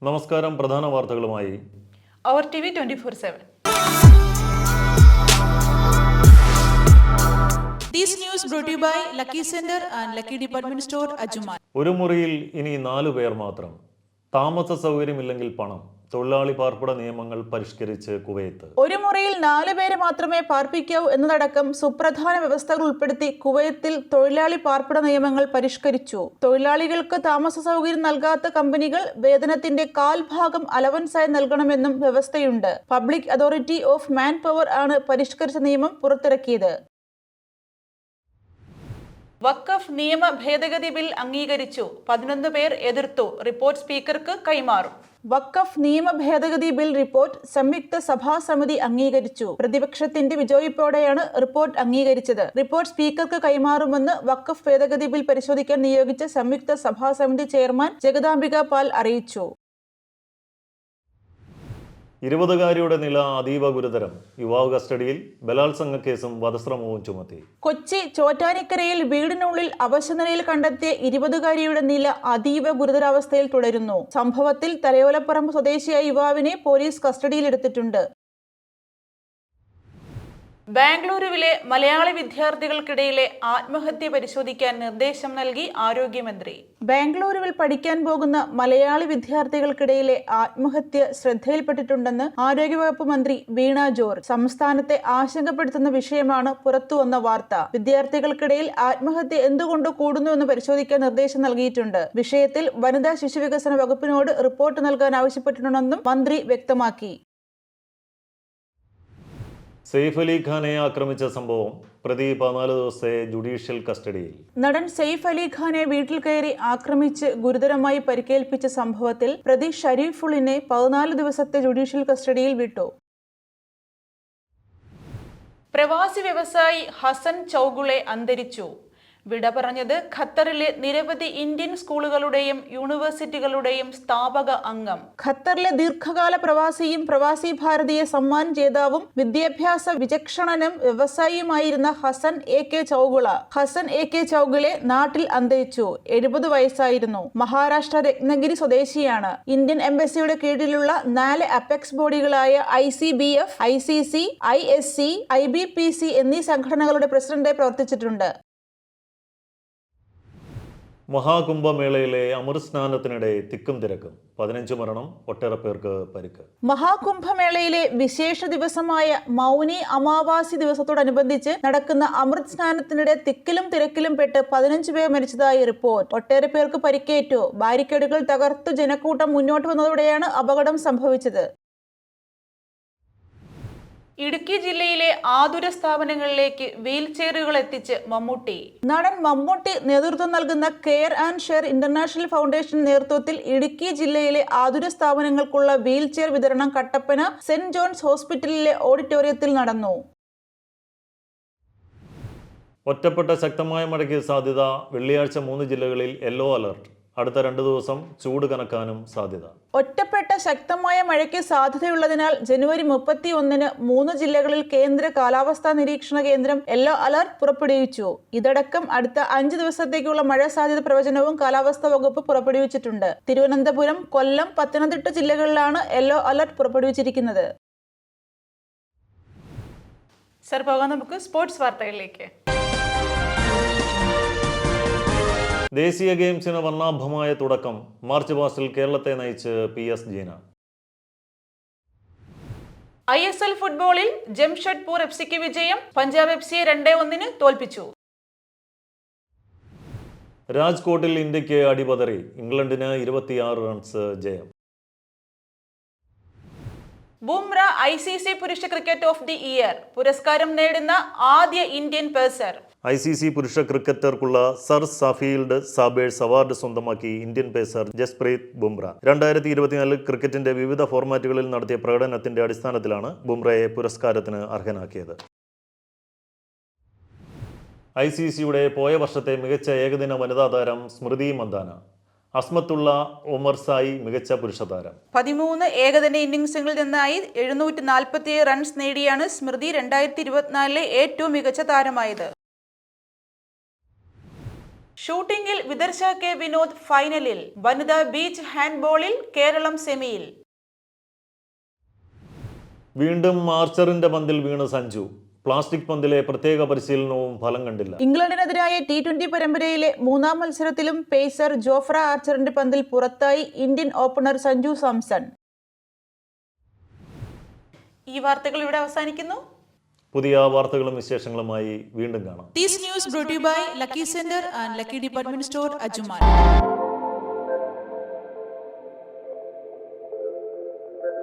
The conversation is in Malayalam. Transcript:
നമസ്കാരം. പ്രധാന വാർത്തകളുമായി അവർ TV 24/7. This news brought to you by Lucky Center and Lucky Department Store, Ajuman. ഒരു മുറിയിൽ ഇനി 4 പേർ മാത്രം. താമസ സൗകര്യമില്ലെങ്കിൽ പണം. തൊഴിലാളി പാർപ്പിട നിയമങ്ങൾ പരിഷ്കരിച്ച് കുവൈത്ത്. ഒരു മുറിയിൽ 4 പേരെ മാത്രമേ പാർപ്പിക്കാവൂ എന്നതടക്കം സുപ്രധാന വ്യവസ്ഥകൾ ഉൾപ്പെടുത്തി കുവൈത്തിൽ തൊഴിലാളി പാർപ്പിട നിയമങ്ങൾ പരിഷ്കരിച്ചു. തൊഴിലാളികൾക്ക് താമസ സൗകര്യം നൽകാത്ത കമ്പനികൾ വേതനത്തിന്റെ 1/4 അലവൻസായി നൽകണമെന്നും വ്യവസ്ഥയുണ്ട്. Public authority of man power ആണ് പരിഷ്കരിച്ച നിയമം പുറത്തിറക്കിയത്. വഖഫ് നിയമ ഭേദഗതി ബിൽ അംഗീകരിച്ചു. 11 പേർ എതിർത്തു. റിപ്പോർട്ട് സ്പീക്കർക്ക് കൈമാറും. വഖഫ് നിയമ ഭേദഗതി ബിൽ റിപ്പോർട്ട് സംയുക്ത സഭാ സമിതി അംഗീകരിച്ചു. പ്രതിപക്ഷത്തിന്റെ വിജയിപ്പോടെയാണ് റിപ്പോർട്ട് അംഗീകരിച്ചത്. റിപ്പോർട്ട് സ്പീക്കർക്ക് കൈമാറുമെന്ന് വഖഫ് ഭേദഗതി ബിൽ പരിശോധിക്കാൻ നിയോഗിച്ച സംയുക്ത സഭാ സമിതി ചെയർമാൻ ജഗദാംബിക പാൽ അറിയിച്ചു. 20-കാരിയുടെ നില അതീവ ഗുരുതരം. യുവാവ് കസ്റ്റഡിയിൽ. ബലാത്സംഗ കേസും വധശ്രമവും ചുമത്തി. കൊച്ചി ചോറ്റാനിക്കരയിൽ വീടിനുള്ളിൽ അവശനിലയിൽ കണ്ടെത്തിയ 20-കാരിയുടെ നില അതീവ ഗുരുതരാവസ്ഥയിൽ തുടരുന്നു. സംഭവത്തിൽ തലയോലപ്പറമ്പ് സ്വദേശിയായ യുവാവിനെ പോലീസ് കസ്റ്റഡിയിലെടുത്തിട്ടുണ്ട്. ബാംഗ്ലൂരുവിലെ മലയാളി വിദ്യാർത്ഥികൾക്കിടയിലെ ആത്മഹത്യ പരിശോധിക്കാൻ നിർദ്ദേശം നൽകി ആരോഗ്യമന്ത്രി. ബാംഗ്ലൂരുവിൽ പഠിക്കാൻ പോകുന്ന മലയാളി വിദ്യാർത്ഥികൾക്കിടയിലെ ആത്മഹത്യ ശ്രദ്ധയിൽപ്പെട്ടിട്ടുണ്ടെന്ന് ആരോഗ്യവകുപ്പ് മന്ത്രി വീണ ജോർജ്. സംസ്ഥാനത്തെ ആശങ്കപ്പെടുത്തുന്ന വിഷയമാണ് പുറത്തുവന്ന വാർത്ത. വിദ്യാർത്ഥികൾക്കിടയിൽ ആത്മഹത്യ എന്തുകൊണ്ട് കൂടുന്നുവെന്ന് പരിശോധിക്കാൻ നിർദ്ദേശം നൽകിയിട്ടുണ്ട്. വിഷയത്തിൽ വനിതാ ശിശുവികസന വകുപ്പിനോട് റിപ്പോർട്ട് നൽകാൻ ആവശ്യപ്പെട്ടിട്ടുണ്ടെന്നും മന്ത്രി വ്യക്തമാക്കി. സെയ്ഫ് അലി ഖാനെ ആക്രമിച്ച സംഭവം. പ്രതി 14 ദിവസത്തെ ജുഡീഷ്യൽ കസ്റ്റഡിയിൽ. നടൻ സെയ്ഫ് അലി ഖാനെ വീട്ടിൽ കയറി ആക്രമിച്ച് ഗുരുതരമായി പരിക്കേൽപ്പിച്ച സംഭവത്തിൽ പ്രതി ഷരീഫുളിനെ 14 ദിവസത്തെ ജുഡീഷ്യൽ കസ്റ്റഡിയിൽ വിട്ടു. പ്രവാസി വ്യവസായി ഹസൻ ചൗഗുളെ അന്തരിച്ചു. വിട പറഞ്ഞത് ഖത്തറിലെ നിരവധി ഇന്ത്യൻ സ്കൂളുകളുടെയും യൂണിവേഴ്സിറ്റികളുടെയും സ്ഥാപക അംഗം. ഖത്തറിലെ ദീർഘകാല പ്രവാസിയും പ്രവാസി ഭാരതീയ സമ്മാൻ ജേതാവും വിദ്യാഭ്യാസ വിചക്ഷണനും വ്യവസായിയുമായിരുന്ന ഹസൻ A.K. ചൗഗുള. ഹസൻ A.K. ചൗഗുളെ നാട്ടിൽ അന്തരിച്ചു. 70 വയസ്സായിരുന്നു. മഹാരാഷ്ട്ര രത്നഗിരി സ്വദേശിയാണ്. ഇന്ത്യൻ എംബസിയുടെ കീഴിലുള്ള 4 apex ബോഡികളായ ICBF, ICC, ISC, IBPC എന്നീ സംഘടനകളുടെ പ്രസിഡന്റായി പ്രവർത്തിച്ചിട്ടുണ്ട്. മഹാകുംഭമേളയിലെ അമൃത് സ്നാനത്തിനിടെ തിക്കും തിരക്കും. 15 മരണം, ഒട്ടേറെ പേർക്ക് പരിക്ക്. മഹാകുംഭമേളയിലെ വിശേഷ ദിവസമായ മൗനി അമാവാസി ദിവസത്തോടനുബന്ധിച്ച് നടക്കുന്ന അമൃത് സ്നാനത്തിനിടെ തിക്കിലും തിരക്കിലും പെട്ട് 15 പേർ മരിച്ചതായി റിപ്പോർട്ട്. ഒട്ടേറെ പേർക്ക് പരിക്കേറ്റു. ബാരിക്കേഡുകൾ തകർത്തു ജനക്കൂട്ടം മുന്നോട്ട് വന്നതോടെയാണ് അപകടം സംഭവിച്ചത്. ഇടുക്കി ജില്ലയിലെ ആതുര സ്ഥാപനങ്ങളിലേക്ക് വീൽ ചെയറുകൾ എത്തിച്ച് മമ്മൂട്ടി. നടൻ മമ്മൂട്ടി നേതൃത്വം നൽകുന്ന care and share international foundation നേതൃത്വത്തിൽ ഇടുക്കി ജില്ലയിലെ ആതുര സ്ഥാപനങ്ങൾക്കുള്ള വീൽ ചെയർ വിതരണം കട്ടപ്പന സെന്റ് ജോൺസ് ഹോസ്പിറ്റലിലെ ഓഡിറ്റോറിയത്തിൽ നടന്നു. ഒറ്റപ്പെട്ട ശക്തമായ മഴയ്ക്ക് സാധ്യത. വെള്ളിയാഴ്ച 3 ജില്ലകളിൽ യെല്ലോ അലർട്ട്. അടുത്ത 2 ദിവസം ചൂട് കനക്കാനും സാധ്യത. ഒറ്റപ്പെട്ട ശക്തമായ മഴയ്ക്ക് സാധ്യതയുള്ളതിനാൽ ജനുവരി 31-ന് 3 ജില്ലകളിൽ കേന്ദ്ര കാലാവസ്ഥാ നിരീക്ഷണ കേന്ദ്രം യെല്ലോ അലർട്ട് പുറപ്പെടുവിച്ചു. ഇതടക്കം അടുത്ത 5 ദിവസത്തേക്കുള്ള മഴ സാധ്യത പ്രവചനവും കാലാവസ്ഥാ വകുപ്പ് പുറപ്പെടുവിച്ചിട്ടുണ്ട്. തിരുവനന്തപുരം, കൊല്ലം, പത്തനംതിട്ട ജില്ലകളിലാണ് യെല്ലോ അലർട്ട് പുറപ്പെടുവിച്ചിരിക്കുന്നത്. സർ, പോകാം നമുക്ക് സ്പോർട്സ് വാർത്തകളിലേക്ക്. ദേശീയ ഗെയിംസിന് വർണ്ണാഭമായ തുടക്കം. മാർച്ച് പാസ്റ്റിൽ കേരളത്തെ നയിച്ച് PS ജീന. ISL ഫുട്ബോളിൽ ജംഷഡ്പൂർ FCക്ക് വിജയം. പഞ്ചാബ് FCയെ 2-1-ന് തോൽപ്പിച്ചു. രാജ്കോട്ടിൽ ഇന്ത്യക്ക് അടിപതറി. ഇംഗ്ലണ്ടിന് 26 റൺസ് ജയം. ബുംറ ICC പുരുഷ ക്രിക്കറ്റ് ഓഫ് ദി ഇയർ പുരസ്കാരം നേടുന്ന ആദ്യ ഇന്ത്യൻ പേസർ. ICC പുരുഷ ക്രിക്കറ്റർക്കുള്ള സർ സഫീൽഡ് സാബേഴ്സ് അവാർഡ് സ്വന്തമാക്കി ഇന്ത്യൻ പേസർ ജസ്പ്രീത് ബുംറ. 2024 ക്രിക്കറ്റിന്റെ വിവിധ ഫോർമാറ്റുകളിൽ നടത്തിയ പ്രകടനത്തിന്റെ അടിസ്ഥാനത്തിലാണ് ബുംറയെ പുരസ്കാരത്തിന് അർഹനാക്കിയത്. ICCയുടെ പോയ വർഷത്തെ മികച്ച ഏകദിന വനിതാ താരം സ്മൃതി മന്ദാന. അസ്മത്തുള്ള ഒമർ സായി മികച്ച പുരുഷ താരം. 13 ഏകദിന ഇന്നിംഗ്സുകളിൽ നിന്നായി 747 റൺസ് നേടിയാണ് സ്മൃതി 2024 ഏറ്റവും മികച്ച താരമായത്. ഷൂട്ടിംഗിൽ വിദർശ കെ വിനോദ് ഫൈനലിൽ. വനിതാ ബീച്ച് ഹാൻഡ്ബോളിൽ കേരളം സെമിയിൽ. വീണ്ടും ആർച്ചറിന്റെ പന്തിൽ വീണ് സഞ്ജു. പ്ലാസ്റ്റിക് പന്തിലെ പ്രത്യേക പരിശീലനവും ഫലം കണ്ടില്ല. ഇംഗ്ലണ്ടിനെതിരായ T20 പരമ്പരയിലെ 3-ാം മത്സരത്തിലും പേസർ ജോഫ്ര ആർച്ചറിന്റെ പന്തിൽ പുറത്തായി ഇന്ത്യൻ ഓപ്പണർ സഞ്ജു സാംസൺ. ഈ വാർത്തകൾ ഇവിടെ അവസാനിക്കുന്നു. പുതിയ വാർത്തകളും വിശേഷങ്ങളുമായി വീണ്ടും കാണാം. This news brought to you by Lucky Center and Lucky Department Store, Ajuman.